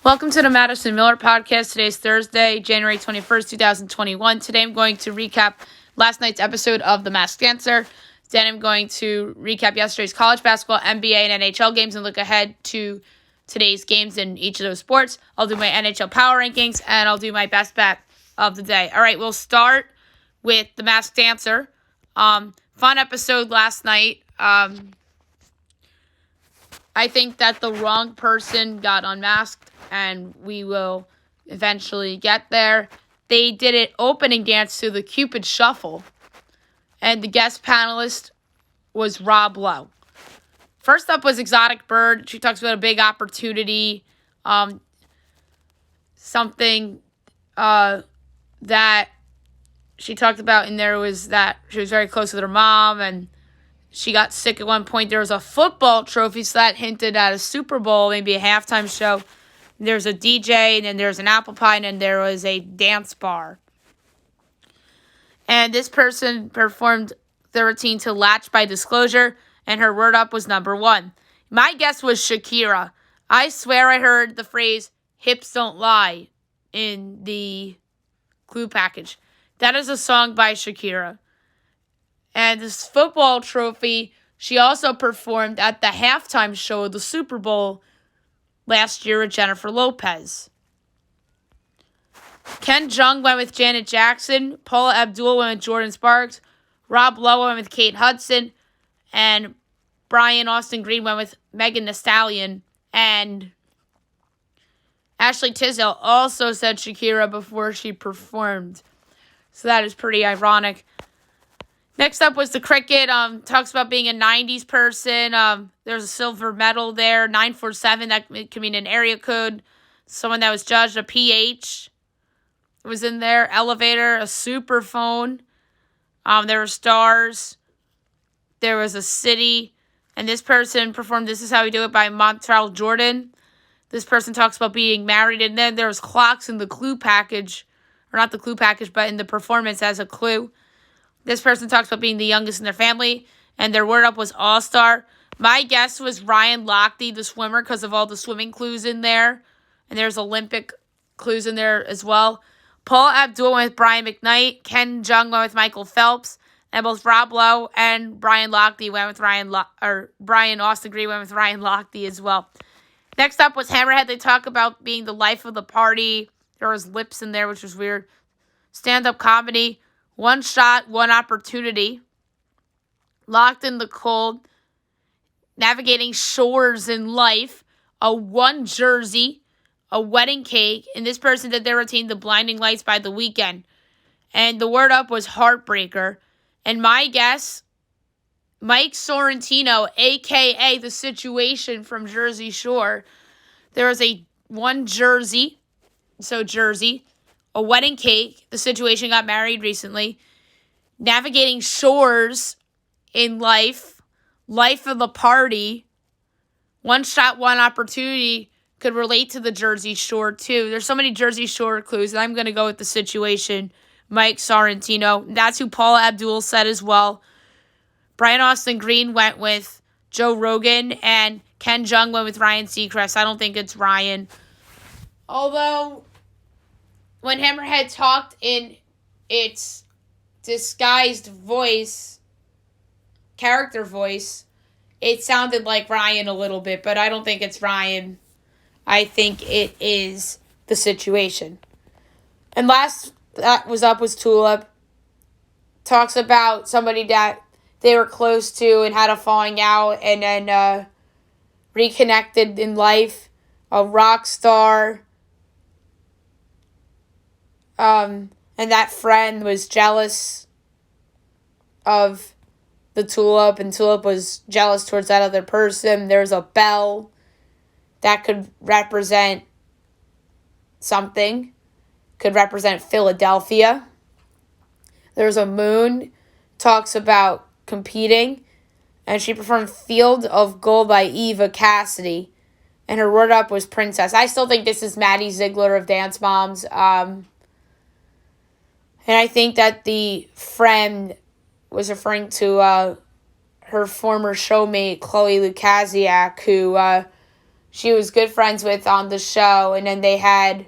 Welcome to the Madison Miller Podcast. Today is Thursday, January 21st, 2021. Today I'm going to recap last night's episode of The Masked Dancer. Then I'm going to recap yesterday's college basketball, NBA, and NHL games and look ahead to today's games in each of those sports. I'll do my NHL power rankings, and I'll do my best bet of the day. All right, we'll start with The Masked Dancer. Fun episode last night. I think that the wrong person got unmasked, and we will eventually get there. They did an opening dance to the Cupid Shuffle, and the guest panelist was Rob Lowe. First up was Exotic Bird. She talks about a big opportunity, something that she talked about in there was that she was very close with her mom, and she got sick at one point. There was a football trophy, so that hinted at a Super Bowl, maybe a halftime show. There's a DJ, and then there's an apple pie, and then there was a dance bar. And this person performed their routine to Latch by Disclosure, and her word up was number one. My guess was Shakira. I swear I heard the phrase, hips don't lie, in the clue package. That is a song by Shakira. And this football trophy, she also performed at the halftime show of the Super Bowl last year with Jennifer Lopez. Ken Jeong went with Janet Jackson. Paula Abdul went with Jordan Sparks. Rob Lowe went with Kate Hudson. And Brian Austin Green went with Megan Thee Stallion. And Ashley Tisdale also said Shakira before she performed. So that is pretty ironic. Next up was the cricket. Talks about being a 90s person. There's a silver medal there. 947, that could mean an area code. Someone that was judged. A PH was in there. Elevator. A super phone. There were stars. There was a city. And this person performed This Is How We Do It by Montreal Jordan. This person talks about being married. And then there was clocks in the clue package. Or not the clue package, but in the performance as a clue. This person talks about being the youngest in their family, and their word up was all-star. My guess was Ryan Lochte, the swimmer, because of all the swimming clues in there, and there's Olympic clues in there as well. Paul Abdul went with Brian McKnight. Ken Jeong went with Michael Phelps, and both Rob Lowe and Brian Lochte went with Brian Austin Green went with Ryan Lochte as well. Next up was Hammerhead. They talk about being the life of the party. There was lips in there, which was weird. Stand-up comedy. One shot, one opportunity. Locked in the cold. Navigating shores in life. A one jersey. A wedding cake. And this person did their routine, The Blinding Lights by The Weeknd. And the word up was heartbreaker. And my guess, Mike Sorrentino, a.k.a. The Situation from Jersey Shore. There was a one jersey. So jersey. A wedding cake. The Situation got married recently. Navigating shores in life. Life of the party. One shot, one opportunity could relate to the Jersey Shore too. There's so many Jersey Shore clues, and I'm going to go with The Situation. Mike Sorrentino. That's who Paula Abdul said as well. Brian Austin Green went with Joe Rogan, and Ken Jeong went with Ryan Seacrest. I don't think it's Ryan. Although, when Hammerhead talked in its disguised voice, character voice, it sounded like Ryan a little bit, but I don't think it's Ryan. I think it is The Situation. And last that was up was Tulip. Talks about somebody that they were close to and had a falling out and then reconnected in life. A rock star. And that friend was jealous of the Tulip, and Tulip was jealous towards that other person. There's a bell that could represent something, could represent Philadelphia. There's a moon, talks about competing, and she performed Field of Gold by Eva Cassidy, and her word up was princess. I still think this is Maddie Ziegler of Dance Moms. And I think that the friend was referring to her former showmate, Chloe Lukasiak, who she was good friends with on the show, and then they had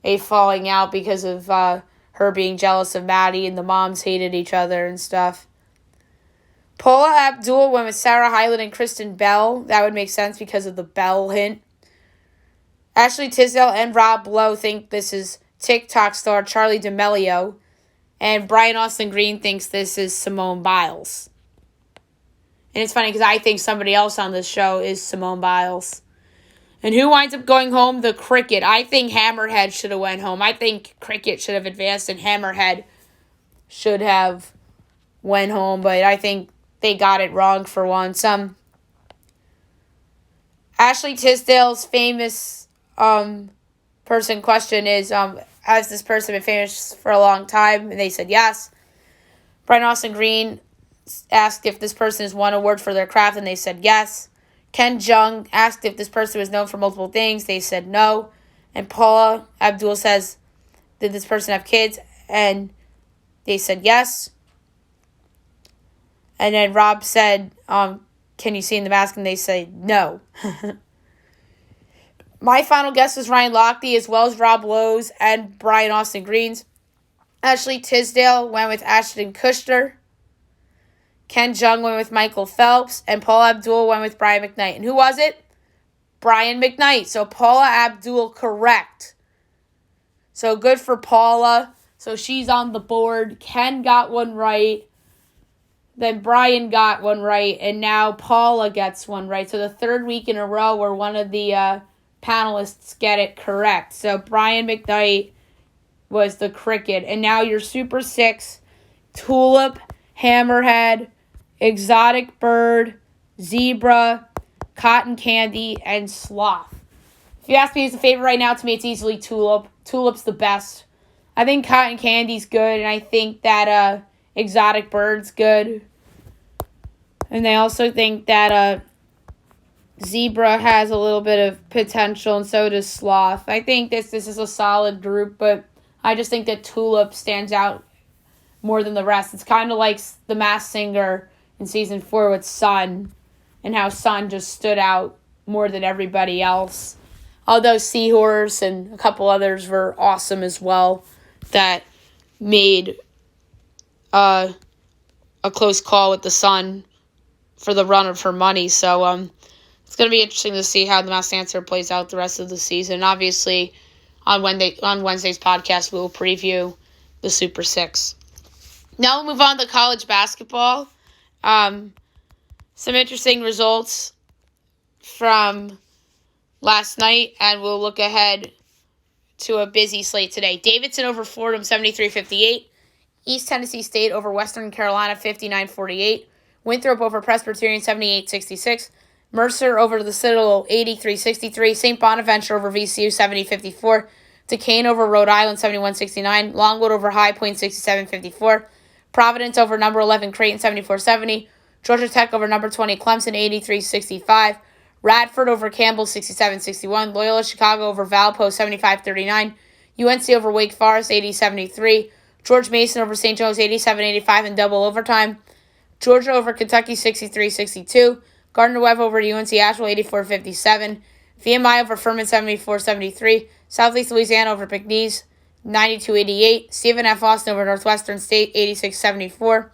a falling out because of her being jealous of Maddie, and the moms hated each other and stuff. Paula Abdul went with Sarah Hyland and Kristen Bell. That would make sense because of the Bell hint. Ashley Tisdale and Rob Lowe think this is TikTok star Charlie D'Amelio. And Brian Austin Green thinks this is Simone Biles. And it's funny because I think somebody else on this show is Simone Biles. And who winds up going home? The Cricket. I think Hammerhead should have went home. I think Cricket should have advanced and Hammerhead should have went home. But I think they got it wrong for once. Ashley Tisdale's famous person question is, has this person been famous for a long time? And they said yes. Brian Austin Green asked if this person has won an award for their craft, and they said yes. Ken Jeong asked if this person was known for multiple things. They said no. And Paula Abdul says, did this person have kids? And they said yes. And then Rob said, can you see in the mask? And they said no. My final guess was Ryan Lochte as well as Rob Lowe's and Brian Austin Green's. Ashley Tisdale went with Ashton Kutcher. Ken Jeong went with Michael Phelps. And Paula Abdul went with Brian McKnight. And who was it? Brian McKnight. So Paula Abdul correct. So good for Paula. So she's on the board. Ken got one right. Then Brian got one right. And now Paula gets one right. So the third week in a row where one of the panelists get it correct. So Brian McKnight was the Cricket. And now your Super 6, Tulip, Hammerhead, Exotic Bird, Zebra, Cotton Candy, and Sloth. If you ask me who's the favorite right now, to me it's easily Tulip. Tulip's the best. I think Cotton Candy's good, and I think that Exotic Bird's good. And I also think that Zebra has a little bit of potential, and so does Sloth. I think this is a solid group, but I just think that Tulip stands out more than the rest. It's kind of like The Masked Singer in season 4 with Sun, and how Sun just stood out more than everybody else. Although Seahorse and a couple others were awesome as well, that made a close call with the Sun for the run of her money. So it's going to be interesting to see how The Masked Dancer plays out the rest of the season. Obviously, on Wednesday's podcast, we will preview the Super 6. Now we'll move on to college basketball. Some interesting results from last night, and we'll look ahead to a busy slate today. Davidson over Fordham, 73-58. East Tennessee State over Western Carolina, 59-48. Winthrop over Presbyterian, 78-66. Mercer over the Citadel, 83-63. St. Bonaventure over VCU, 70-54. Duquesne over Rhode Island, 71-69. Longwood over High Point, 67-54. Providence over number 11 Creighton, 74-70. Georgia Tech over number 20 Clemson, 83-65. Radford over Campbell, 67-61. Loyola Chicago over Valpo, 75-39. UNC over Wake Forest, 80-73. George Mason over St. Joe's, 87-85 in double overtime. Georgia over Kentucky, 63-62. Gardner-Webb over UNC Asheville, 84-57. VMI over Furman, 74-73. Southeast Louisiana over McNeese, 92-88. Stephen F. Austin over Northwestern State, 86-74.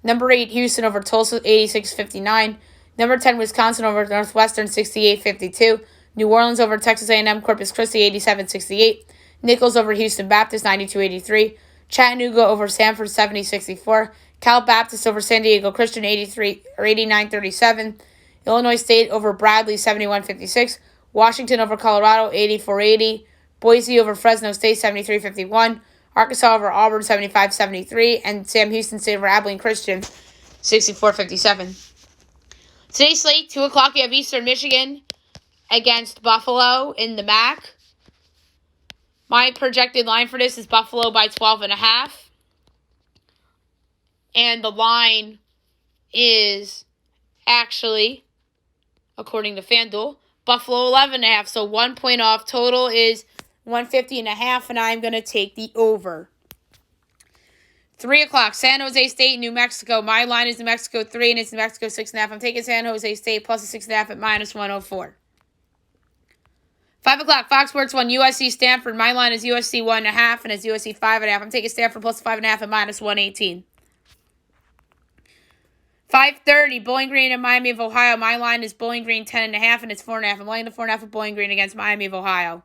Number 8, Houston over Tulsa, 86-59. Number 10, Wisconsin over Northwestern, 68-52. New Orleans over Texas A&M Corpus Christi, 87-68. Nichols over Houston Baptist, 92-83. Chattanooga over Sanford, 70-64. Cal Baptist over San Diego Christian, 89-37. Illinois State over Bradley, 71-56. Washington over Colorado, 84-80. Boise over Fresno State, 73-51. Arkansas over Auburn, 75-73. And Sam Houston State over Abilene Christian, 64-57. Today's slate, 2 o'clock, you have Eastern Michigan against Buffalo in the MAC. My projected line for this is Buffalo by 12.5. And the line is actually, according to FanDuel, Buffalo 11.5. So 1 point off. Total is 150.5, and I'm going to take the over. 3 o'clock, San Jose State, New Mexico. My line is New Mexico 3, and it's New Mexico 6.5. I'm taking San Jose State plus a 6.5 at minus 104. 5 o'clock, Fox Sports 1, USC Stanford. My line is USC 1.5 and it's USC 5.5. I'm taking Stanford plus 5.5 at minus 118. 5:30, Bowling Green and Miami of Ohio. My line is Bowling Green 10.5 and it's 4.5. I'm laying the 4.5 with Bowling Green against Miami of Ohio.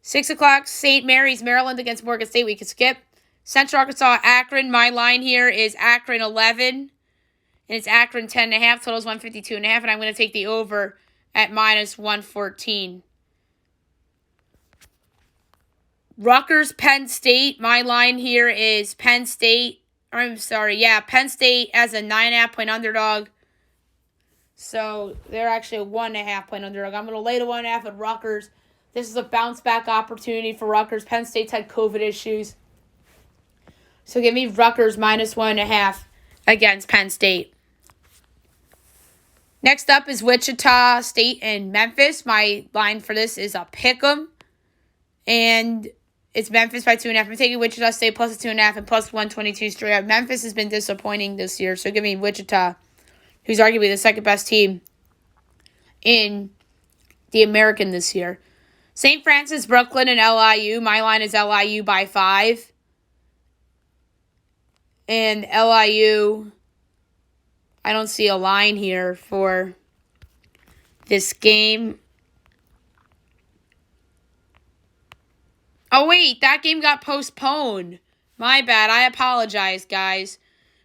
6 o'clock, St. Mary's, Maryland against Morgan State. We could skip. Central Arkansas, Akron. My line here is Akron 11 and it's Akron 10.5. Total is 152.5 and I'm going to take the over at minus 114. Rutgers, Penn State. My line here is Penn State as a 9.5 point underdog. So they're actually a 1.5 point underdog. I'm going to lay the 1.5 with Rutgers. This is a bounce back opportunity for Rutgers. Penn State's had COVID issues. So give me Rutgers minus 1.5 against Penn State. Next up is Wichita State and Memphis. My line for this is a pick'em. And it's Memphis by 2.5. I'm taking Wichita State plus a 2.5 and plus 122 straight up. Memphis has been disappointing this year, so give me Wichita, who's arguably the second best team in the American this year. St. Francis, Brooklyn, and LIU. My line is LIU by 5. And LIU, I don't see a line here for this game. Oh, wait, that game got postponed. My bad. I apologize, guys.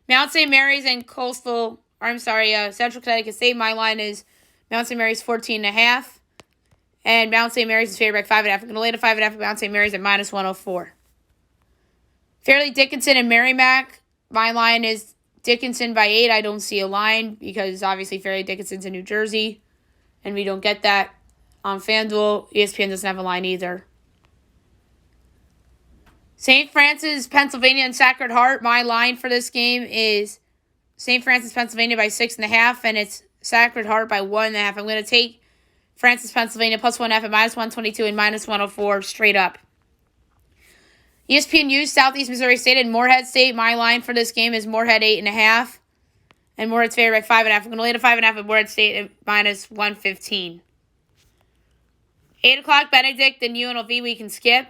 Mount St. Mary's and Central Connecticut State. My line is Mount St. Mary's 14.5. And Mount St. Mary's is favored by 5.5. I'm going to lay the 5.5 at Mount St. Mary's at minus 104. Fairleigh Dickinson and Merrimack. My line is Dickinson by 8. I don't see a line because obviously Fairleigh Dickinson's in New Jersey. And we don't get that on FanDuel. ESPN doesn't have a line either. St. Francis, Pennsylvania, and Sacred Heart. My line for this game is St. Francis, Pennsylvania by 6.5, and it's Sacred Heart by 1.5. I'm going to take Francis, Pennsylvania plus 1.5 at minus 122 and minus 104 straight up. ESPNU, Southeast Missouri State, and Morehead State. My line for this game is Morehead 8.5, and Morehead's favored by 5.5. I'm going to lay the 5.5 at Morehead State at minus 115. 8 o'clock, Benedict and UNLV. We can skip.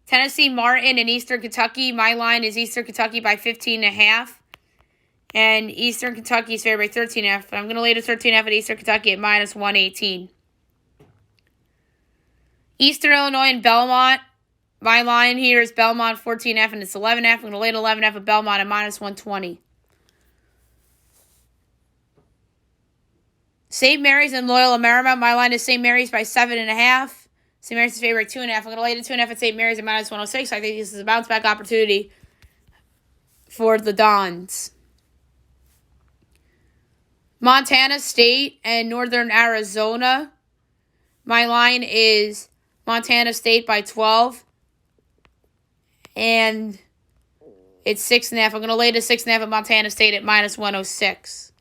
Tennessee, Martin, and Eastern Kentucky. My line is Eastern Kentucky by 15.5. And Eastern Kentucky is favored by 13.5. I'm going to lay the 13.5 at Eastern Kentucky at minus 118. Eastern Illinois and Belmont. My line here is Belmont 14.5 and it's 11.5. I'm going to lay the 11.5 at Belmont at minus 120. St. Mary's and Loyola Marymount. My line is St. Mary's by 7.5. St. Mary's is favored by 2.5. I'm going to lay the 2.5 at St. Mary's at minus 106. I think this is a bounce back opportunity for the Dons. Montana State and Northern Arizona. My line is Montana State by 12. And it's 6.5. I'm going to lay the 6.5 at Montana State at minus 106.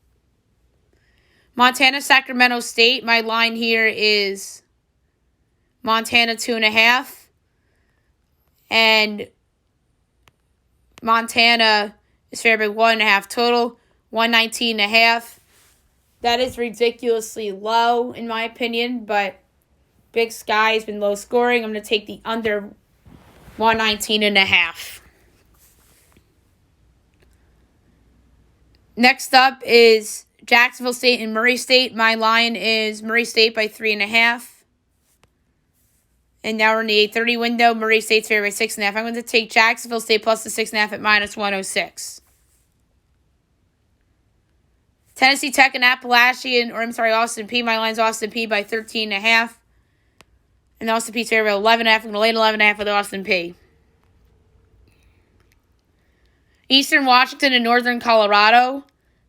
Montana Sacramento State. My line here is Montana 2.5. And Montana is favored by 1.5 total. 119.5. That is ridiculously low, in my opinion, but Big Sky has been low scoring. I'm going to take the under 119.5. Next up is Jacksonville State and Murray State. My line is Murray State by 3.5. And now we're in the 8:30 window. Murray State's favored by 6.5. I'm going to take Jacksonville State plus the 6.5 at minus 106. Tennessee Tech and Austin Peay. My line's Austin Peay by 13.5. And Austin Peay's favored by 11.5. I'm going to lay 11.5 with Austin Peay. Eastern Washington and Northern Colorado.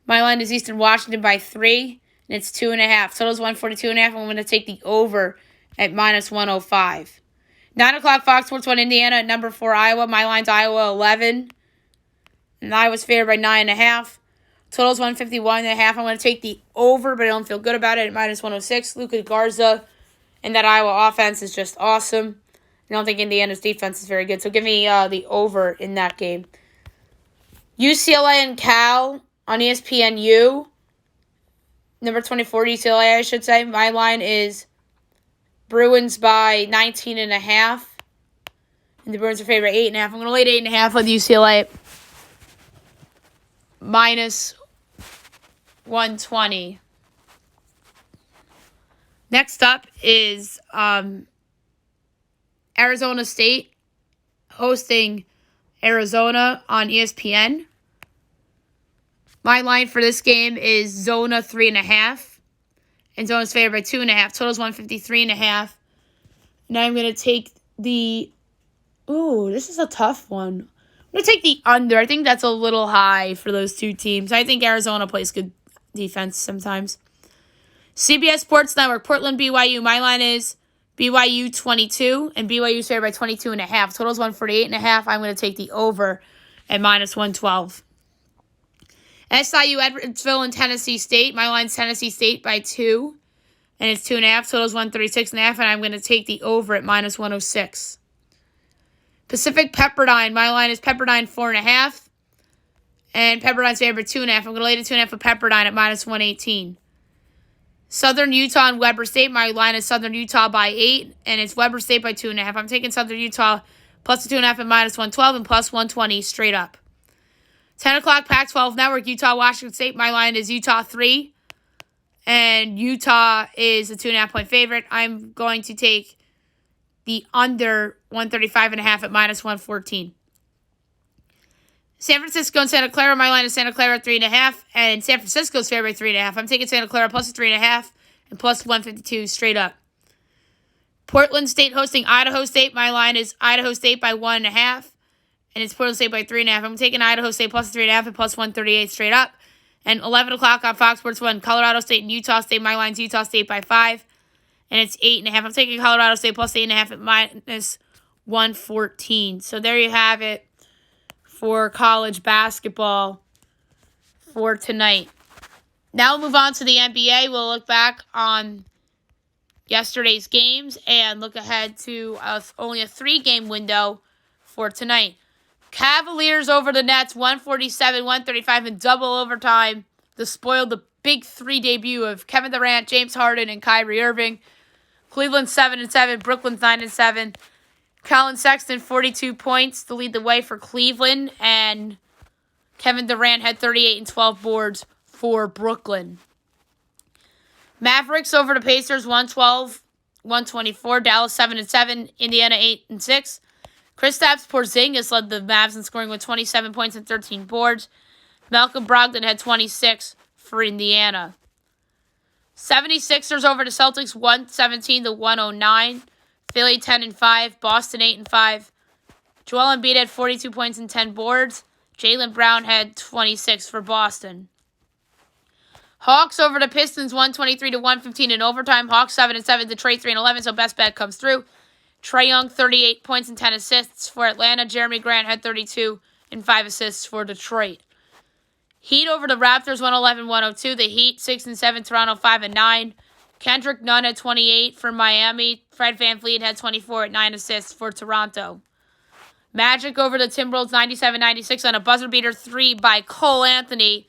My line is Eastern Washington by 3. And it's 2.5. Total's 142.5. I'm going to take the over at minus 105. 9 o'clock, Fox Sports 1, Indiana at number 4, Iowa. My line's Iowa 11. And Iowa's favored by 9.5. Total's 151.5. I'm going to take the over, but I don't feel good about it at minus 106. Luka Garza and that Iowa offense is just awesome. I don't think Indiana's defense is very good. So give me the over in that game. UCLA and Cal on ESPNU. Number 24, UCLA, I should say. My line is Bruins by 19.5. And the Bruins are favored 8.5. I'm going to lay 8.5 with UCLA. Minus 120. Next up is Arizona State hosting Arizona on ESPN. My line for this game is Zona 3.5. And Zona's favored by 2.5. Total's 153.5. Now I'm going to take the... Ooh, this is a tough one. I'm going to take the under. I think that's a little high for those two teams. I think Arizona plays good defense sometimes. CBS Sports Network, Portland, BYU. My line is BYU 22, and BYU favored by 22.5. Total's 148.5. I'm going to take the over at minus 112. SIU, Edwardsville, and Tennessee State. My line's Tennessee State by 2, and it's 2.5. Total's 136.5, and I'm going to take the over at minus 106. Pacific Pepperdine. My line is Pepperdine 4.5, and Pepperdine's favored 2.5. I'm going to lay the 2.5 for Pepperdine at minus 118. Southern Utah and Weber State. My line is Southern Utah by 8, and it's Weber State by 2.5. I'm taking Southern Utah plus the 2.5 at minus 112 and plus 120 straight up. 10 o'clock Pac-12 Network, Utah, Washington State. My line is Utah 3, and Utah is a 2.5-point favorite. I'm going to take the under 135.5 at minus 114. San Francisco and Santa Clara. My line is Santa Clara 3.5, and San Francisco's favored by 3.5. I'm taking Santa Clara plus 3.5 and plus 152 straight up. Portland State hosting Idaho State. My line is Idaho State by 1.5, and it's Portland State by 3.5. I'm taking Idaho State plus 3.5 and plus 138 straight up. And 11 o'clock on Fox Sports 1, Colorado State and Utah State. My line's Utah State by 5, and it's 8.5. I'm taking Colorado State plus 8.5 at minus 114. So there you have it for college basketball for tonight. Now we'll move on to the NBA. We'll look back on yesterday's games and look ahead to only a 3-game window for tonight. Cavaliers over the Nets, 147-135 in double overtime. This spoiled the big 3 debut of Kevin Durant, James Harden, and Kyrie Irving. Cleveland 7-7, Brooklyn 9-7. Colin Sexton, 42 points to lead the way for Cleveland, and Kevin Durant had 38 and 12 boards for Brooklyn. Mavericks over the Pacers, 112-124. Dallas 7-7, Indiana 8-6. Kristaps Porzingis led the Mavs in scoring with 27 points and 13 boards. Malcolm Brogdon had 26 for Indiana. 76ers over the Celtics, 117-109. Philly 10-5, Boston 8-5. Joel Embiid had 42 points and 10 boards. Jaylen Brown had 26 for Boston. Hawks over the Pistons, 123-115 in overtime. Hawks 7-7, Detroit 3-11, so best bet comes through. Trae Young 38 points and 10 assists for Atlanta. Jeremy Grant had 32 and 5 assists for Detroit. Heat over the Raptors, 111-102. The Heat 6-7, Toronto 5-9. Kendrick Nunn had 28 for Miami. Fred VanVleet had 24 at 9 assists for Toronto. Magic over the Timberwolves 97-96 on a buzzer beater 3 by Cole Anthony.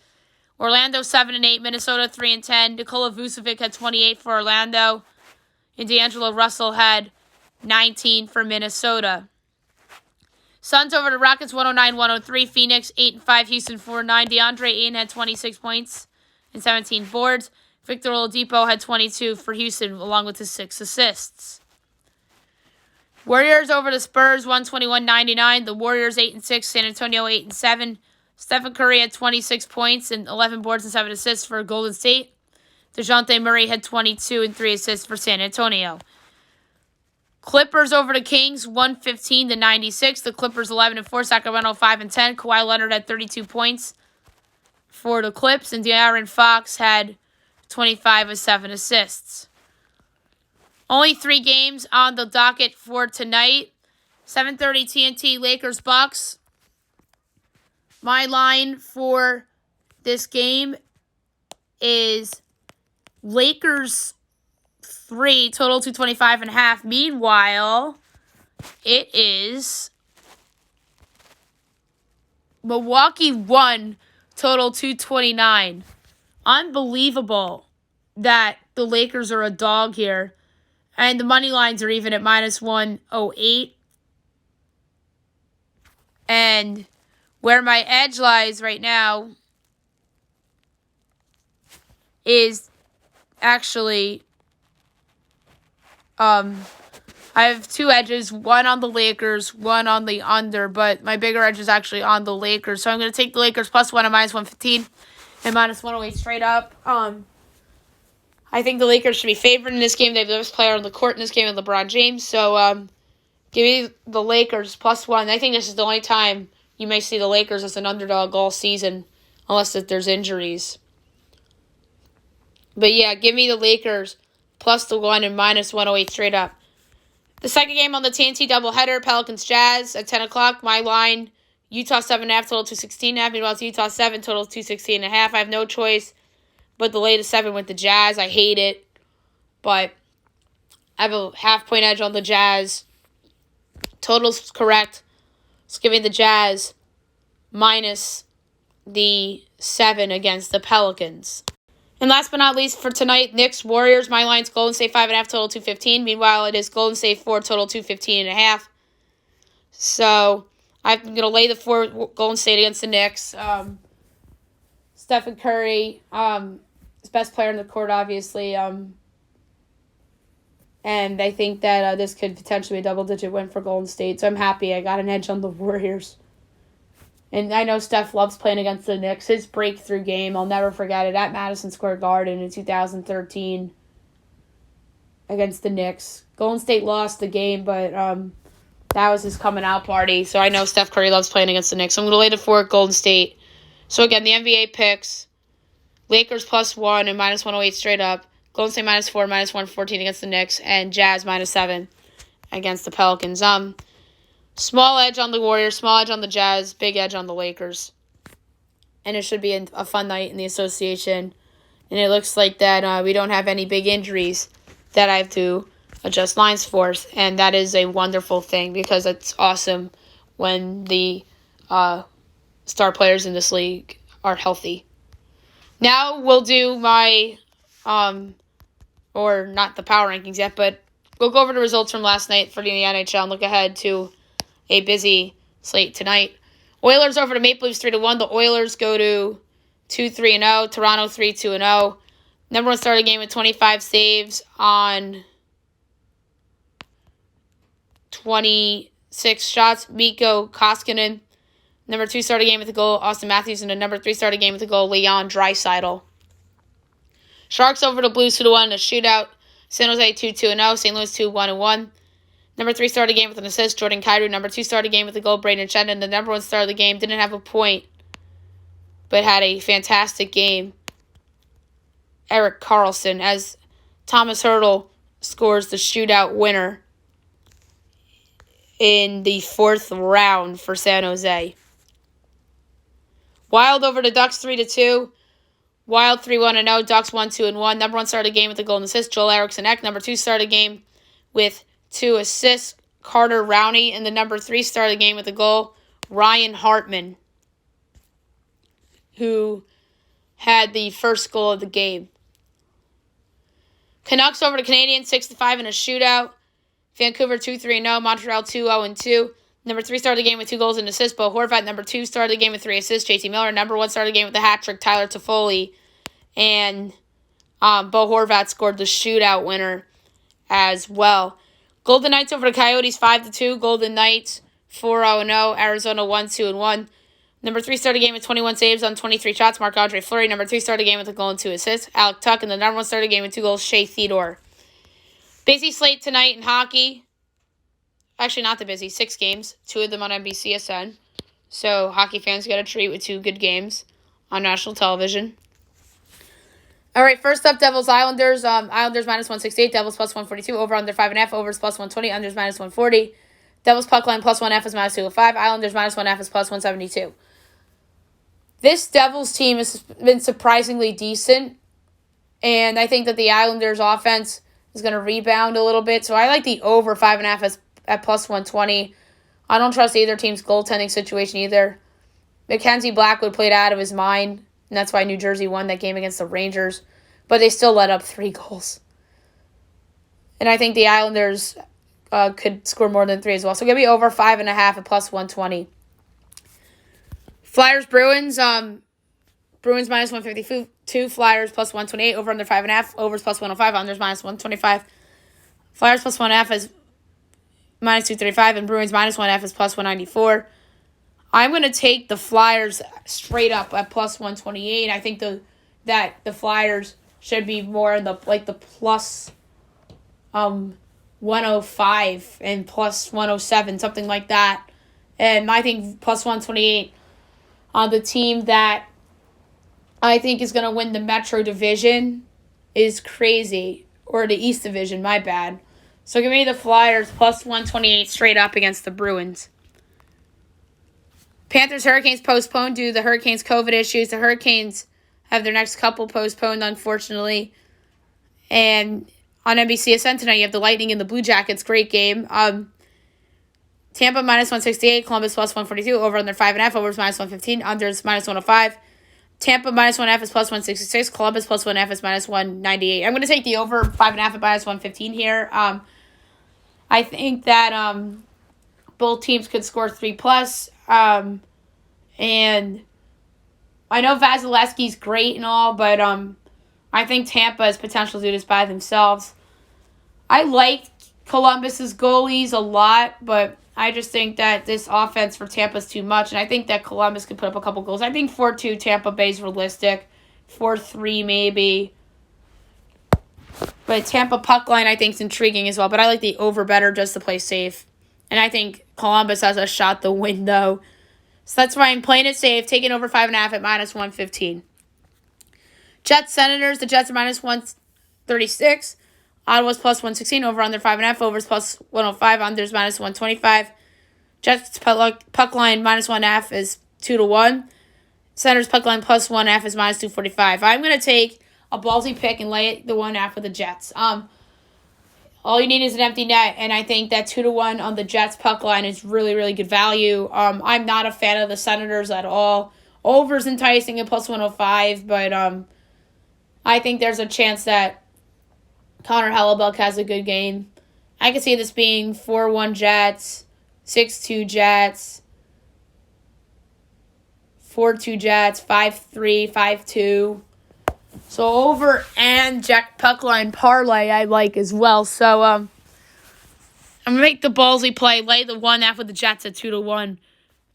Orlando 7-8, Minnesota 3-10. Nikola Vucevic had 28 for Orlando. And D'Angelo Russell had 19 for Minnesota. Suns over the Rockets 109-103. Phoenix 8-5, Houston 4-9. DeAndre Ayton had 26 points and 17 boards. Victor Oladipo had 22 for Houston, along with his 6 assists. Warriors over the Spurs, 121-99. The Warriors 8-6, San Antonio 8-7. Stephen Curry had 26 points and 11 boards and 7 assists for Golden State. DeJounte Murray had 22 and 3 assists for San Antonio. Clippers over the Kings, 115-96. The Clippers 11-4, Sacramento 5-10. Kawhi Leonard had 32 points for the Clips, and De'Aaron Fox had 25 with 7 assists. Only 3 games on the docket for tonight. 7:30 TNT, Lakers Bucks. My line for this game is Lakers 3, total 225.5. Meanwhile, it is Milwaukee 1, total 229. Unbelievable that the Lakers are a dog here And the money lines are even at minus 108. And where my edge lies right now is actually, I have two edges, one on the Lakers, one on the under, but my bigger edge is actually on the Lakers. So I'm going to take the Lakers plus 1 at minus 115 and minus 108 straight up. I think the Lakers should be favored in this game. They have the best player on the court in this game, LeBron James. So give me the Lakers plus 1. I think this is the only time you may see the Lakers as an underdog all season, unless if there's injuries. But yeah, give me the Lakers plus the 1 and minus 108 straight up. The second game on the TNT doubleheader, Pelicans Jazz at 10 o'clock. My line, Utah 7.5, total 216.5. Meanwhile, it's Utah 7, total 216.5. I have no choice but the latest 7 with the Jazz. I hate it, but I have a half-point edge on the Jazz. Total's correct. It's giving the Jazz minus the 7 against the Pelicans. And last but not least for tonight, Knicks Warriors. My line's Golden State 5.5, total 215. Meanwhile, it is Golden State 4, total 215.5. So I'm going to lay the 4 Golden State against the Knicks. Stephen Curry, is best player on the court, obviously. And I think that this could potentially be a double-digit win for Golden State. So I'm happy I got an edge on the Warriors. And I know Steph loves playing against the Knicks. His breakthrough game, I'll never forget it, at Madison Square Garden in 2013 against the Knicks. Golden State lost the game, but that was his coming out party. So I know Steph Curry loves playing against the Knicks. So I'm going to lay the 4 at Golden State. So again, the NBA picks, Lakers plus 1 and minus 108 straight up. Golden State minus 4, minus 114 against the Knicks. And Jazz minus 7 against the Pelicans. Small edge on the Warriors, small edge on the Jazz, big edge on the Lakers. And it should be a fun night in the association. And it looks like that we don't have any big injuries that I have to adjust lines for. And that is a wonderful thing because it's awesome when the star players in this league are healthy. Now we'll do my, or not the power rankings yet, but we'll go over the results from last night for the NHL and look ahead to a busy slate tonight. Oilers over to Maple Leafs 3-1. The Oilers go to 2-3-0. Toronto 3-2-0. Number 1 started game with 25 saves on 26 shots. Mikko Koskinen. Number 2 started game with a goal, Austin Matthews. And the number 3 started game with a goal, Leon Draisaitl. Sharks over to Blues 2-1 in a shootout. San Jose 2-2-0. St. Louis 2-1-1. Number 3 started game with an assist, Jordan Kyrou. Number 2 started game with a goal, Braden Shenton. The number 1 star of the game didn't have a point, but had a fantastic game, Erik Karlsson, as Thomas Hertl scores the shootout winner in the 4th round for San Jose. Wild over the Ducks 3-2. Wild 3-1-0. Ducks 1-2-1. Number 1 started game with a goal and assist, Joel Eriksson-Ek. Number 2 started game with 2 assists, Carter Rowney. And the number 3 started the game with a goal, Ryan Hartman, who had the first goal of the game. Canucks over to Canadiens 6-5 in a shootout. Vancouver 2-3-0. Montreal 2-0-2. Number 3 started the game with 2 goals and assists, Bo Horvat. Number 2 started the game with 3 assists, JT Miller. Number 1 started the game with a hat trick, Tyler Toffoli. And Bo Horvat scored the shootout winner as well. Golden Knights over the Coyotes 5-2. Golden Knights 4-0-0. Arizona 1-2-1. Number 3 started the game with 21 saves on 23 shots, Marc-Andre Fleury. Number 2 started the game with a goal and 2 assists, Alec Tuck. And the number 1 started the game with 2 goals, Shea Theodore. Busy slate tonight in hockey. Actually, not the busy. 6 games. 2 of them on NBCSN. So hockey fans get a treat with 2 good games on national television. All right, first up, Devils Islanders. Islanders minus 168, Devils plus 142, over under 5.5, overs plus 120, unders minus 140. Devils puck line plus 1F is minus 205. Islanders minus 1F is plus 172. This Devils team has been surprisingly decent, and I think that the Islanders offense is going to rebound a little bit. So I like the over 5.5 at plus 120. I don't trust either team's goaltending situation either. Mackenzie Blackwood played out of his mind, and that's why New Jersey won that game against the Rangers. But they still let up 3 goals. And I think the Islanders could score more than 3 as well. So give me over 5.5 at plus 120. Flyers Bruins. Bruins minus 152. Flyers plus 128. Over under 5.5. Overs plus 105. Unders minus 125. Flyers plus 1.5 is minus 235. And Bruins minus 1.5 is plus 194. I'm going to take the Flyers straight up at plus 128. I think that the Flyers should be more in the plus 105 and plus 107, something like that. And I think plus 128 on the team that I think is going to win the Metro Division is crazy. Or the East Division, my bad. So give me the Flyers plus 128 straight up against the Bruins. Panthers Hurricanes postponed due to the Hurricanes' COVID issues. The Hurricanes have their next couple postponed, unfortunately. And on NBCSN tonight, you have the Lightning and the Blue Jackets. Great game. Tampa minus 168. Columbus plus 142. Over under 5.5. Overs minus 115. Unders minus 105. Tampa minus 1.5 is plus 166. Columbus plus 1.5 is minus 198. I'm going to take the over 5.5 at minus 115 here. I think that both teams could score 3+. And I know Vasilevsky's great and all, but I think Tampa has potential to do this by themselves. I like Columbus's goalies a lot, but I just think that this offense for Tampa is too much, and I think that Columbus could put up a couple goals. I think 4-2 Tampa Bay is realistic, 4-3 maybe. But Tampa puck line I think is intriguing as well, but I like the over better just to play safe. And I think Columbus has a shot to win, though. So that's why I'm playing it safe, taking over 5.5 at minus 115. Jets Senators, the Jets are minus 136. Ottawa's plus 116, over under 5.5, overs plus 105, unders minus 125. Jets puck line minus 1.5 is 2-1. Senators puck line plus 1.5 is minus 245. I'm going to take a ballsy pick and lay it the 1.5 with the Jets. All you need is an empty net, and I think that 2-1 on the Jets puck line is really, really good value. I'm not a fan of the Senators at all. Over's enticing at plus 105, but I think there's a chance that Connor Hellebuck has a good game. I could see this being 4-1 Jets, 6-2 Jets, 4-2 Jets, 5-3, 5-2. So over and Jack Puckline parlay I like as well. So I'm going to make the ballsy play, lay the 1.5 with the Jets at 2-1.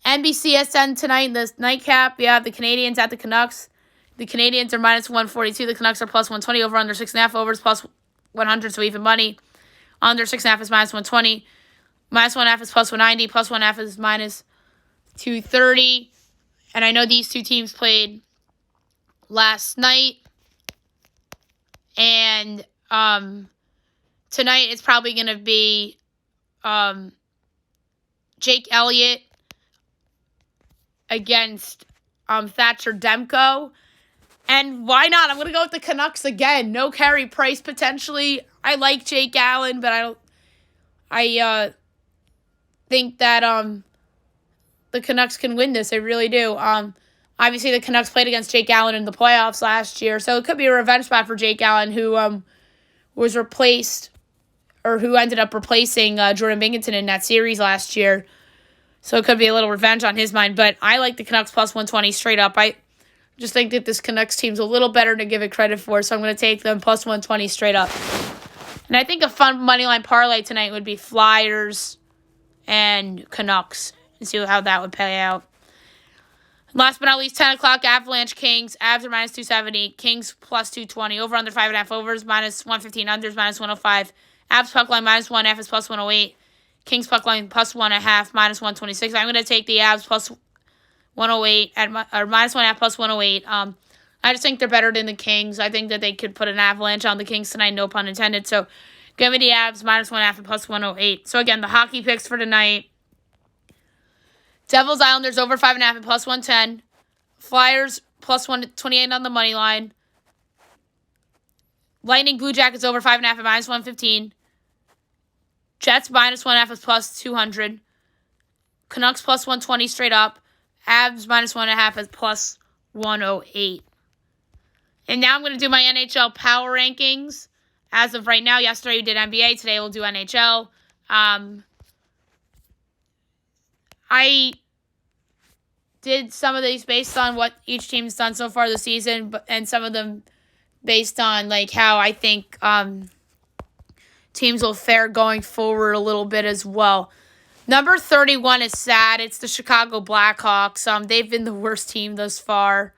NBCSN tonight in the nightcap, we have the Canadiens at the Canucks. The Canadiens are minus 142. The Canucks are plus 120. Over under 6.5. Overs plus 100, so even money. Under 6.5 is minus 120. Minus 1.5 is plus 190. Plus 1.5 is minus 230. And I know these two teams played last night. And tonight it's probably going to be Jake Elliott against Thatcher Demko. And why not? I'm going to go with the Canucks again. No Carey Price potentially. I like Jake Allen, but I think that the Canucks can win this. I really do. Obviously, the Canucks played against Jake Allen in the playoffs last year, so it could be a revenge spot for Jake Allen, who was replaced, or who ended up replacing Jordan Binnington in that series last year. So it could be a little revenge on his mind, but I like the Canucks plus 120 straight up. I just think that this Canucks team's a little better to give it credit for, so I'm going to take them plus 120 straight up. And I think a fun moneyline parlay tonight would be Flyers and Canucks, and see how that would play out. Last but not least, 10 o'clock, Avalanche Kings. Avs are minus 270. Kings plus 220. Over under 5.5. Overs minus 115. Unders minus 105. Avs puck line minus 1.5 is plus 108. Kings puck line plus 1.5 minus 126. I'm going to take the Avs plus 108 or minus 1.5 plus 108. I just think they're better than the Kings. I think that they could put an avalanche on the Kings tonight, no pun intended. So give me the Avs minus 1.5 and plus 108. So again, the hockey picks for tonight. Devils Islanders over 5.5 and plus 110. Flyers plus 128 on the money line. Lightning Blue Jackets over 5.5 and minus 115. Jets minus 1.5 is plus 200. Canucks plus 120 straight up. Avs minus 1.5 is plus 108. And now I'm going to do my NHL power rankings as of right now, yesterday we did NBA, today we'll do NHL. I did some of these based on what each team's done so far this season, and some of them based on like how I think teams will fare going forward a little bit as well. Number 31 is sad. It's the Chicago Blackhawks. They've been the worst team thus far.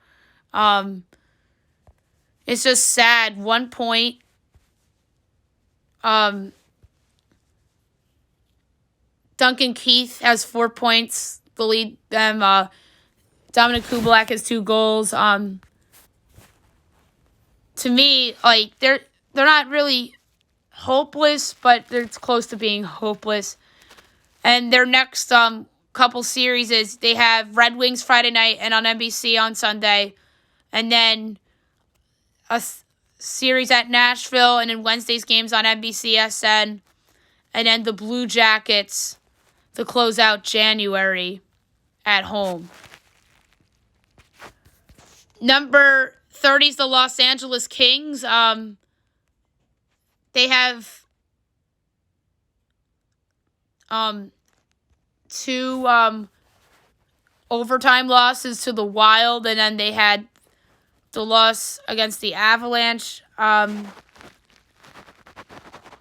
It's just sad. 1 point. Duncan Keith has 4 points to lead them. Dominic Kubelak has 2 goals. To me, like they're not really hopeless, but it's close to being hopeless. And their next couple series is they have Red Wings Friday night and on NBC on Sunday, and then a series at Nashville, and then Wednesday's games on NBCSN, and then the Blue Jackets to close out January at home. Number 30 is the Los Angeles Kings. They have 2 overtime losses to the Wild, and then they had the loss against the Avalanche.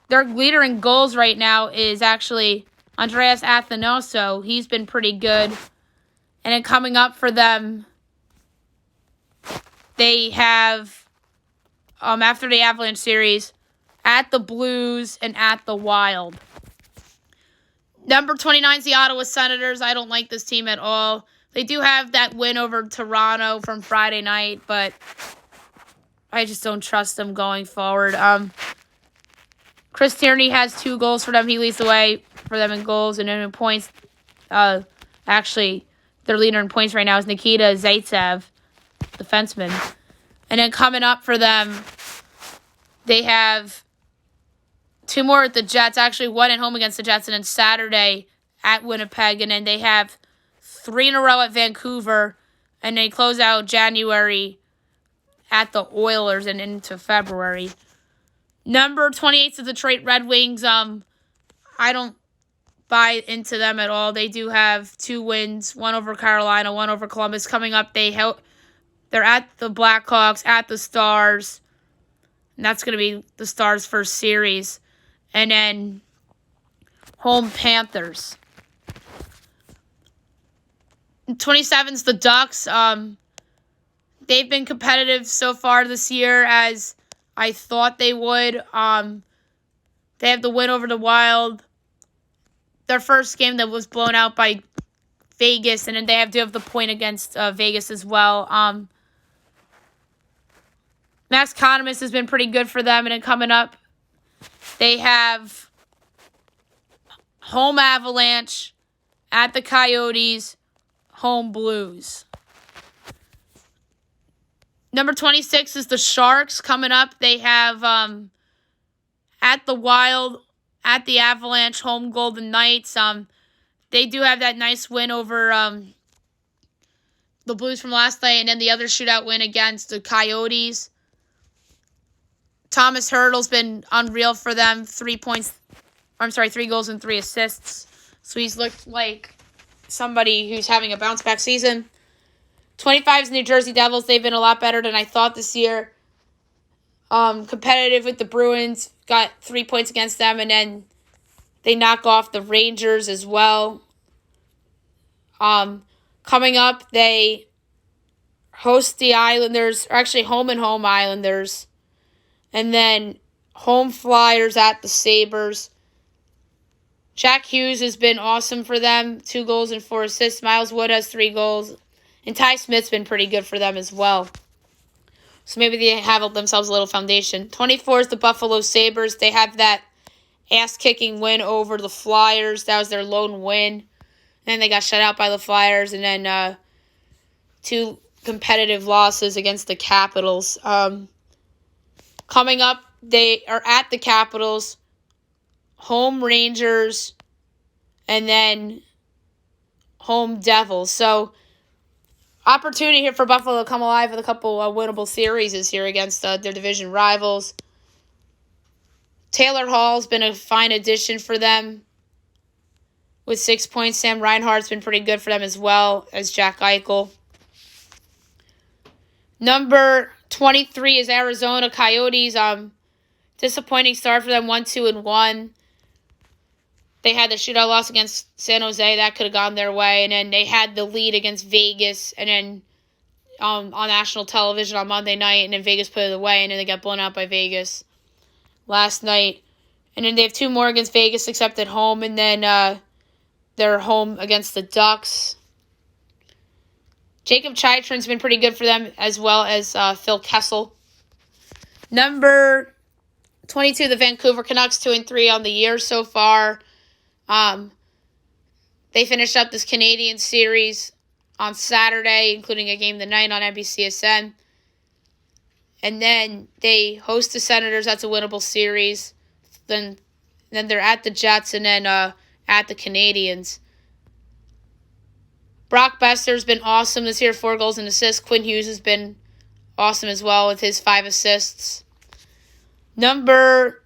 Their leader in goals right now is actually Andreas Athanaso. He's been pretty good. And then coming up for them, they have, after the Avalanche series, at the Blues and at the Wild. Number 29 is the Ottawa Senators. I don't like this team at all. They do have that win over Toronto from Friday night, but I just don't trust them going forward. Chris Tierney has 2 goals for them. He leads the way for them in goals and in points. Actually, their leader in points right now is Nikita Zaitsev, defenseman. And then coming up for them, they have 2 more at the Jets. Actually, 1 at home against the Jets, and then Saturday at Winnipeg. And then they have 3 in a row at Vancouver, and they close out January at the Oilers and into February. Number 28 is the Detroit Red Wings. I don't buy into them at all. They do have 2 wins, 1 over Carolina, 1 over Columbus. Coming up, they're at the Blackhawks, at the Stars, and that's going to be the Stars' first series. And then home Panthers. 27's the Ducks. They've been competitive so far this year as I thought they would. They have the win over the Wild. Their first game that was blown out by Vegas, and then they do have the point against Vegas as well. Max Economist has been pretty good for them, and then coming up, they have home Avalanche, at the Coyotes, home Blues. Number 26 is the Sharks. Coming up, they have at the Wild, at the Avalanche, home Golden Knights. They do have that nice win over the Blues from last night, and then the other shootout win against the Coyotes. Thomas Hurdle's been unreal for them. 3 goals and 3 assists. So he's looked like somebody who's having a bounce-back season. 25's New Jersey Devils. They've been a lot better than I thought this year. Competitive with the Bruins. Got 3 points against them, and then they knock off the Rangers as well. Coming up, they host the Islanders, or actually home and home Islanders. And then home Flyers at the Sabres. Jack Hughes has been awesome for them. 2 goals and 4 assists. Miles Wood has 3 goals. And Ty Smith's been pretty good for them as well. So maybe they have themselves a little foundation. 24 is the Buffalo Sabres. They have that ass-kicking win over the Flyers. That was their lone win. And then they got shut out by the Flyers. And then 2 competitive losses against the Capitals. Coming up, they are at the Capitals, home Rangers, and then home Devils. So, opportunity here for Buffalo to come alive with a couple winnable series this year against their division rivals. Taylor Hall's been a fine addition for them with 6 points. Sam Reinhart's been pretty good for them as well as Jack Eichel. Number 23 is Arizona Coyotes. Disappointing start for them, 1-2-1. They had the shootout loss against San Jose. That could have gone their way. And then they had the lead against Vegas. And then on national television on Monday night. And then Vegas put it away. And then they got blown out by Vegas last night. And then they have 2 more against Vegas except at home. And then they're home against the Ducks. Jacob Chychrun's been pretty good for them as well as Phil Kessel. Number 22, the Vancouver Canucks, 2-3 on the year so far. They finished up this Canadian series on Saturday, including a game tonight on NBCSN. And then they host the Senators. That's a winnable series. Then they're at the Jets and then at the Canadians. Brock Besser's been awesome this year, 4 goals and assists. Quinn Hughes has been awesome as well with his 5 assists. Number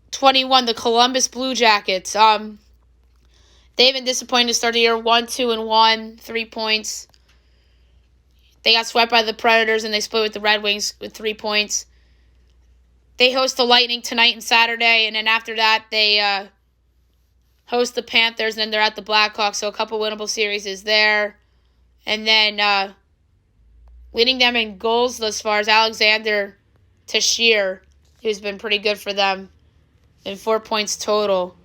21, the Columbus Blue Jackets. They've been disappointed to start the year, 1-2-1, 3 points. They got swept by the Predators and they split with the Red Wings with 3 points. They host the Lightning tonight and Saturday, and then after that they host the Panthers, and then they're at the Blackhawks, so a couple winnable series is there. And then leading them in goals thus far is Alexander Teixeira, who's been pretty good for them, in 4 points total.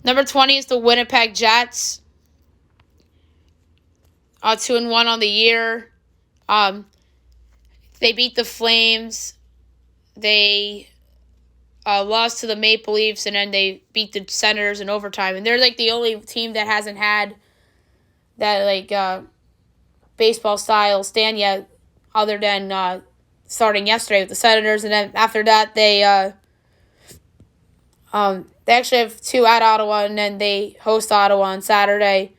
Number 20 is the Winnipeg Jets. 2-1 on the year. They beat the Flames. They lost to the Maple Leafs, and then they beat the Senators in overtime. And they're like the only team that hasn't had that baseball style stand yet, other than starting yesterday with the Senators. And then after that, they actually have 2 at Ottawa, and then they host Ottawa on Saturday.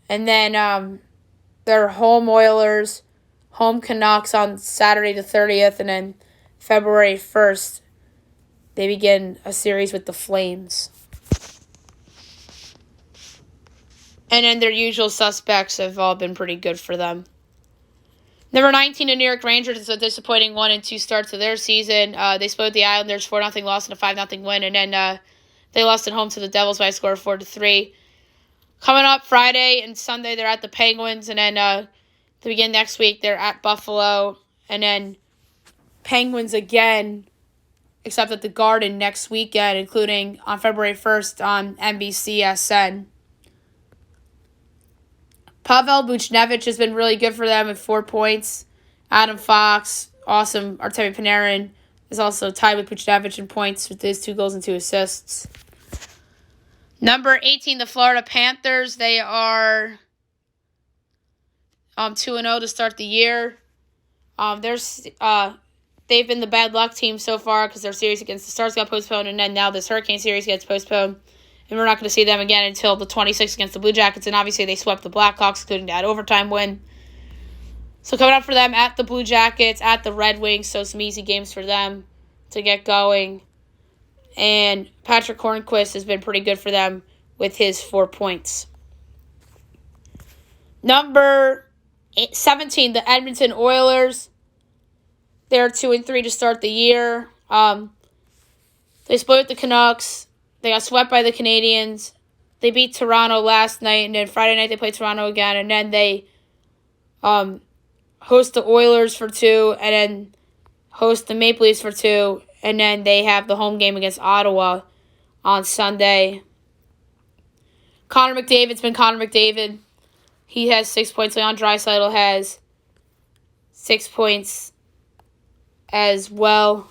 And then their home Oilers, home Canucks on Saturday the 30th, and then February 1st, they begin a series with the Flames. And then their usual suspects have all been pretty good for them. Number 19, the New York Rangers, is a disappointing 1-2 start to their season. They split with the Islanders, 4-0 loss and a 5-0 win, and then they lost at home to the Devils by a score of 4-3. Coming up Friday and Sunday, they're at the Penguins, and then to begin next week, they're at Buffalo, and then Penguins again, except at the Garden next weekend, including on February 1st on NBCSN. Pavel Buchnevich has been really good for them with 4 points. Adam Fox, awesome. Artemi Panarin is also tied with Buchnevich in points with his 2 goals and 2 assists. Number 18, the Florida Panthers. They are 2-0 to start the year. They've been the bad luck team so far because their series against the Stars got postponed, and then now this Hurricane series gets postponed. And we're not going to see them again until the 26th against the Blue Jackets. And obviously they swept the Blackhawks, including that overtime win. So coming up for them at the Blue Jackets, at the Red Wings. So some easy games for them to get going. And Patrick Hornquist has been pretty good for them with his 4 points. Number 17, the Edmonton Oilers. They're 2-3 to start the year. They split with the Canucks. They got swept by the Canadians. They beat Toronto last night, and then Friday night they play Toronto again, and then they host the Oilers for 2, and then host the Maple Leafs for 2, and then they have the home game against Ottawa on Sunday. Connor McDavid's been Connor McDavid. He has 6 points. Leon Draisaitl has 6 points as well.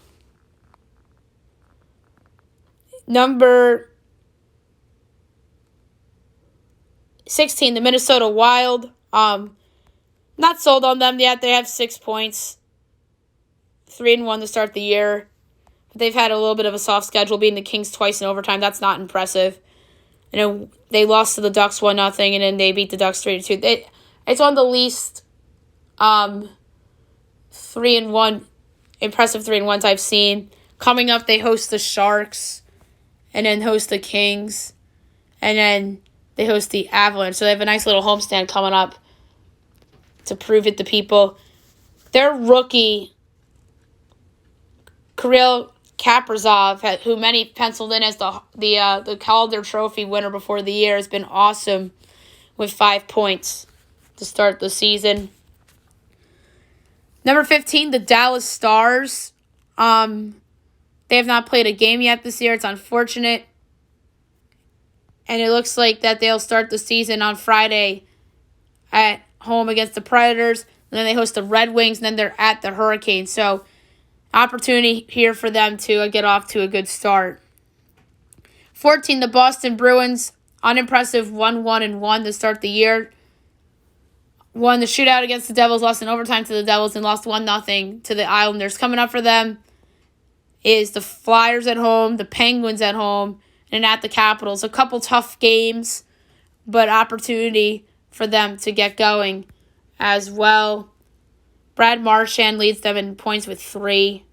Number 16, the Minnesota Wild. Not sold on them yet. They have 6 points. 3-1 to start the year. But they've had a little bit of a soft schedule, beating the Kings twice in overtime. That's not impressive. And then they lost to the Ducks 1-0, and then they beat the Ducks 3-2. It's on the least 3-1 impressive 3-1s I've seen Coming up, they host the Sharks, and then host the Kings, and then they host the Avalanche. So they have a nice little homestand coming up to prove it to people. Their rookie, Kirill Kaprizov, who many penciled in as the Calder Trophy winner before the year, has been awesome with 5 points to start the season. Number 15, the Dallas Stars. They have not played a game yet this year. It's unfortunate. And it looks like that they'll start the season on Friday at home against the Predators. And then they host the Red Wings, and then they're at the Hurricanes. So, opportunity here for them to get off to a good start. 14, the Boston Bruins. Unimpressive 1-1-1 to start the year. Won the shootout against the Devils, lost in overtime to the Devils, and lost 1-0 to the Islanders. Coming up for them is the Flyers at home, the Penguins at home, and at the Capitals. A couple tough games, but opportunity for them to get going as well. Brad Marchand leads them in points with 3,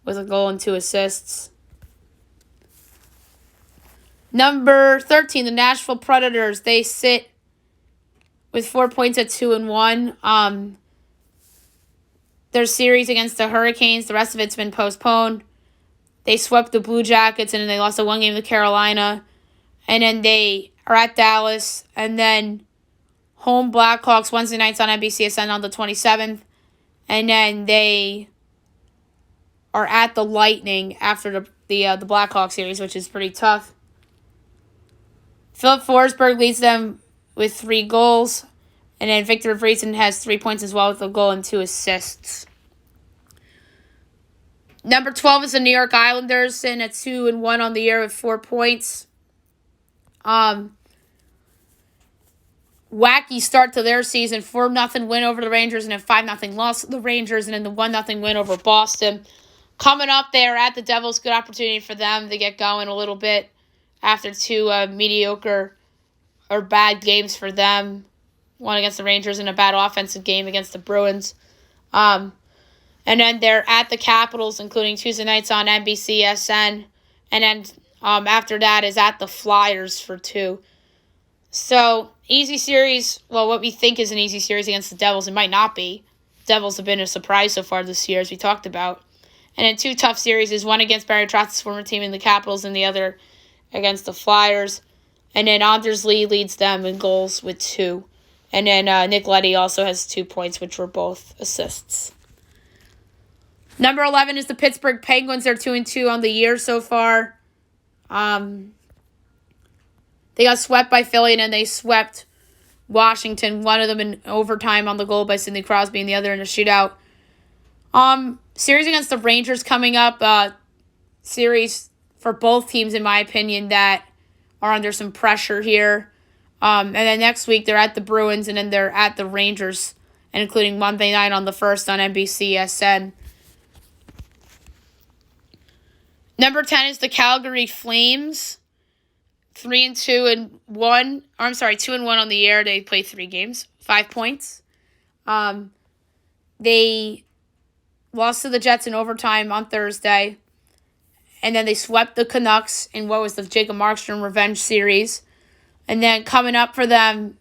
with a goal and 2 assists. Number 13, the Nashville Predators. They sit with 4 points at 2-1. Their series against the Hurricanes, the rest of it's been postponed. They swept the Blue Jackets, and then they lost a 1 game to Carolina. And then they are at Dallas. And then home Blackhawks Wednesday nights on NBCSN on the 27th. And then they are at the Lightning after the Blackhawks series, which is pretty tough. Philip Forsberg leads them with 3 goals. And then Victor Friesen has 3 points as well with a goal and 2 assists. Number 12 is the New York Islanders, sitting at 2-1 on the year with 4 points. Wacky start to their season. 4-0 win over the Rangers, and then 5-0 loss to the Rangers, and then the 1-0 win over Boston. Coming up, they are at the Devils. Good opportunity for them to get going a little bit after 2 mediocre or bad games for them. One against the Rangers and a bad offensive game against the Bruins. And then they're at the Capitals, including Tuesday nights on NBCSN. And then after that is at the Flyers for 2. So, easy series. Well, what we think is an easy series against the Devils. It might not be. Devils have been a surprise so far this year, as we talked about. And then 2 tough series, one against Barry Trotz's former team in the Capitals and the other against the Flyers. And then Anders Lee leads them in goals with 2. And then Nick Leddy also has 2 points, which were both assists. Number 11 is the Pittsburgh Penguins. They're 2-2 on the year so far. They got swept by Philly, and then they swept Washington. One of them in overtime on the goal by Sidney Crosby, and the other in a shootout. Series against the Rangers coming up. Series for both teams, in my opinion, that are under some pressure here. And then next week, they're at the Bruins, and then they're at the Rangers, and including Monday night on the 1st on NBCSN. Number 10 is the Calgary Flames. 2-1 on the year. They played 3 games, 5 points. They lost to the Jets in overtime on Thursday. And then they swept the Canucks in what was the Jacob Markstrom Revenge Series. And then coming up for them,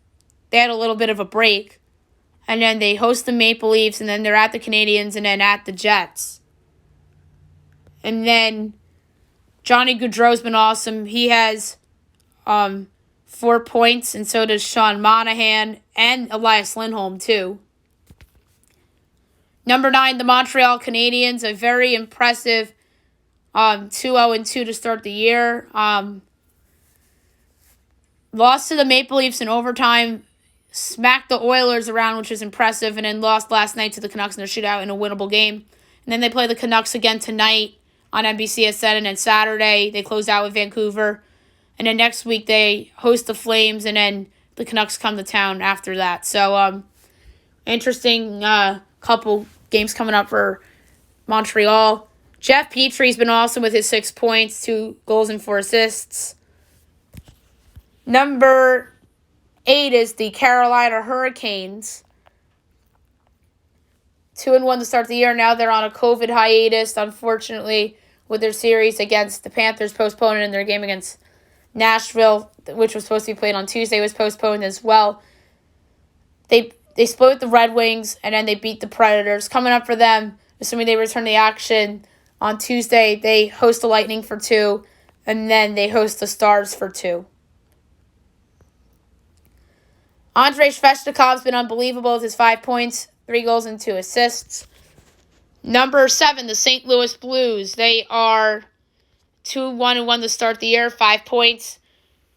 they had a little bit of a break. And then they host the Maple Leafs, and then they're at the Canadiens, and then at the Jets. And then Johnny Gaudreau's been awesome. He has 4 points, and so does Sean Monahan and Elias Lindholm, too. Number 9, the Montreal Canadiens, a very impressive 2-0-2 to start the year. Lost to the Maple Leafs in overtime, smacked the Oilers around, which is impressive, and then lost last night to the Canucks in a shootout in a winnable game. And then they play the Canucks again tonight on NBCSN, and then Saturday they close out with Vancouver. And then next week they host the Flames, and then the Canucks come to town after that. So, interesting couple games coming up for Montreal. Jeff Petry's been awesome with his 6 points, 2 goals and 4 assists. Number 8 is the Carolina Hurricanes. 2-1 to start the year. Now they're on a COVID hiatus, unfortunately. with their series against the Panthers postponed, and their game against Nashville, which was supposed to be played on Tuesday, was postponed as well. They split with the Red Wings, and then they beat the Predators. Coming up for them, assuming they return to action on Tuesday, they host the Lightning for 2, and then they host the Stars for 2. Andrei Svechnikov's been unbelievable with his 5 points, 3 goals, and 2 assists. Number 7, the St. Louis Blues. They are 2-1-1 to start the year, 5 points.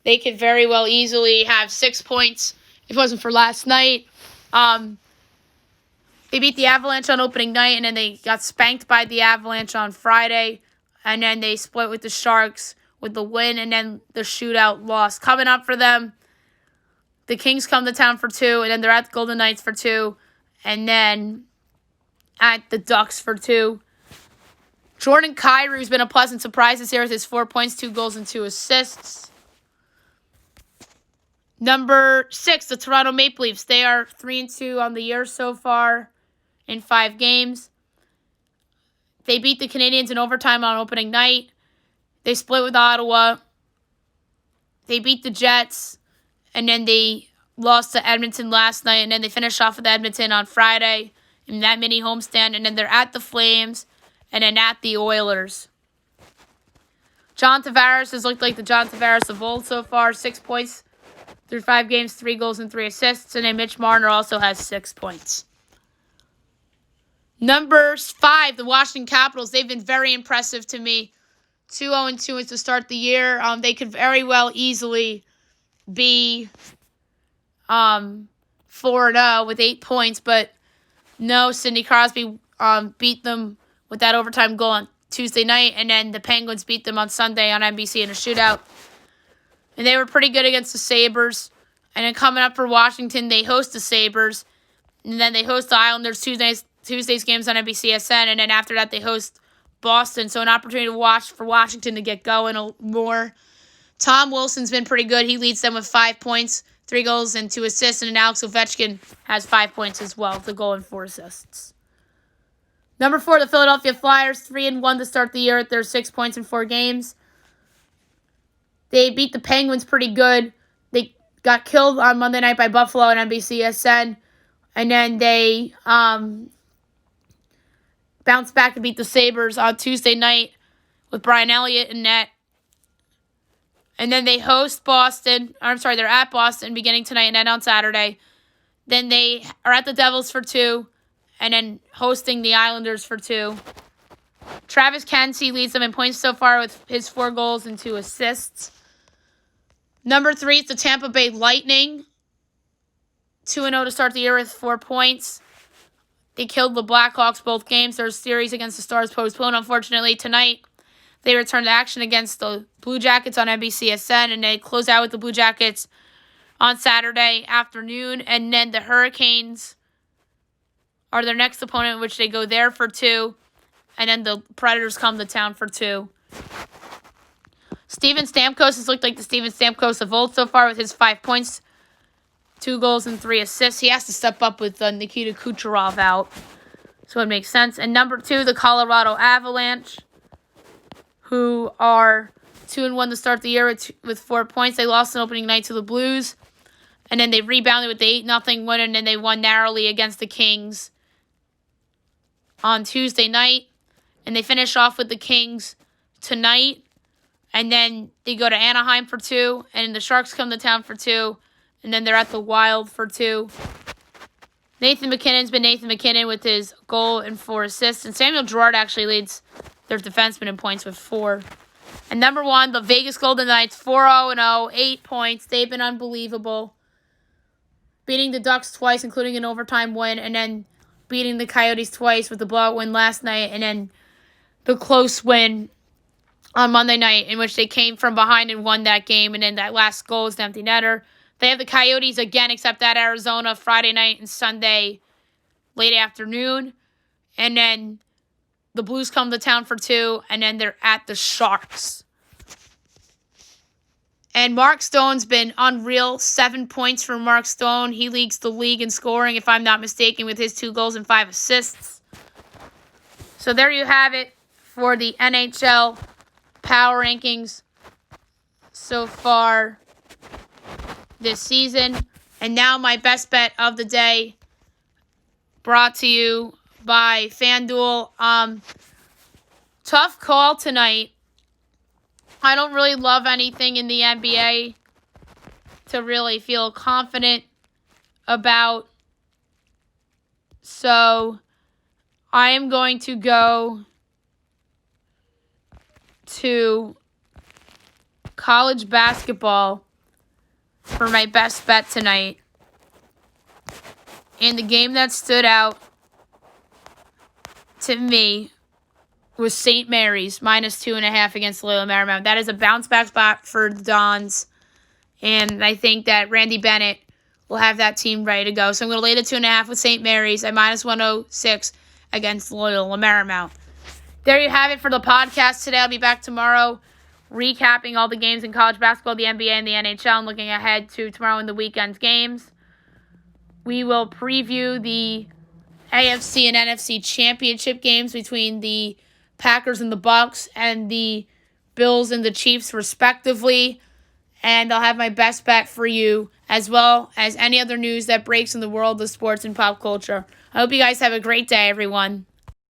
They could very well easily have 6 points if it wasn't for last night. They beat the Avalanche on opening night, and then they got spanked by the Avalanche on Friday. And then they split with the Sharks with the win, and then the shootout loss. Coming up for them, the Kings come to town for 2, and then they're at the Golden Knights for 2, and then at the Ducks for 2. Jordan Kyrie's been a pleasant surprise this year with his 4 points, 2 goals, and 2 assists. Number 6, the Toronto Maple Leafs. They are 3-2 on the year so far in 5 games. They beat the Canadiens in overtime on opening night. They split with Ottawa. They beat the Jets. And then they lost to Edmonton last night. And then they finished off with Edmonton on Friday in that mini homestand. And then they're at the Flames. And then at the Oilers. John Tavares has looked like the John Tavares of old so far. 6 points through 5 games, 3 goals, and 3 assists. And then Mitch Marner also has 6 points. Number 5, the Washington Capitals. They've been very impressive to me. 2-0-2 to start the year. They could very well easily be 4-0 with 8 points, but no, Sidney Crosby beat them with that overtime goal on Tuesday night, and then the Penguins beat them on Sunday on NBC in a shootout. And they were pretty good against the Sabres. And then coming up for Washington, they host the Sabres, and then they host the Islanders Tuesday's games on NBCSN, and then after that they host Boston. So an opportunity to watch for Washington to get going more. Tom Wilson's been pretty good. He leads them with 5 points, 3 goals, and 2 assists. And then Alex Ovechkin has 5 points as well, with a goal and 4 assists. Number 4, the Philadelphia Flyers, 3-1 to start the year at their 6 points in 4 games. They beat the Penguins pretty good. They got killed on Monday night by Buffalo on NBCSN. And then they bounced back and beat the Sabres on Tuesday night with Brian Elliott in net. And then they host Boston. They're at Boston beginning tonight and then on Saturday. Then they are at the Devils for 2. And then hosting the Islanders for 2. Travis Kelce leads them in points so far with his 4 goals and 2 assists. Number 3 is the Tampa Bay Lightning. 2-0 to start the year with 4 points. They killed the Blackhawks both games. Their series against the Stars postponed, unfortunately. Tonight, they return to action against the Blue Jackets on NBCSN, and they close out with the Blue Jackets on Saturday afternoon. And then the Hurricanes are their next opponent, which they go there for 2. And then the Predators come to town for 2. Steven Stamkos has looked like the Steven Stamkos of old so far with his 5 points, 2 goals, and 3 assists. He has to step up with Nikita Kucherov out, so it makes sense. And number 2, the Colorado Avalanche, who are 2-1 to start the year with 4 points. They lost on opening night to the Blues, and then they rebounded with the 8-0 win, and then they won narrowly against the Kings on Tuesday night. And they finish off with the Kings tonight. And then they go to Anaheim for 2. And the Sharks come to town for 2. And then they're at the Wild for 2. Nathan McKinnon's been Nathan McKinnon with his goal and 4 assists. And Samuel Girard actually leads their defenseman in points with 4. And number 1, the Vegas Golden Knights, 4-0-0, 8 points. They've been unbelievable. Beating the Ducks twice, including an overtime win. And then beating the Coyotes twice with the blowout win last night. And then the close win on Monday night, in which they came from behind and won that game, and then that last goal was the empty netter. They have the Coyotes again, except at Arizona, Friday night and Sunday, late afternoon. And then the Blues come to town for 2, and then they're at the Sharks. And Mark Stone's been unreal. 7 points for Mark Stone. He leads the league in scoring, if I'm not mistaken, with his 2 goals and 5 assists. So there you have it. for the NHL power rankings so far this season. And now my best bet of the day, brought to you by FanDuel. Tough call tonight. I don't really love anything in the NBA to really feel confident about. So I am going to go to college basketball for my best bet tonight. And the game that stood out to me was St. Mary's, -2.5 against Loyola Marymount. That is a bounce-back spot for the Dons. And I think that Randy Bennett will have that team ready to go. So I'm going to lay the 2.5 with St. Mary's at -106 against Loyola Marymount. There you have it for the podcast today. I'll be back tomorrow recapping all the games in college basketball, the NBA, and the NHL, and looking ahead to tomorrow and the weekend's games. We will preview the AFC and NFC championship games between the Packers and the Bucks and the Bills and the Chiefs, respectively. And I'll have my best bet for you, as well as any other news that breaks in the world of sports and pop culture. I hope you guys have a great day, everyone.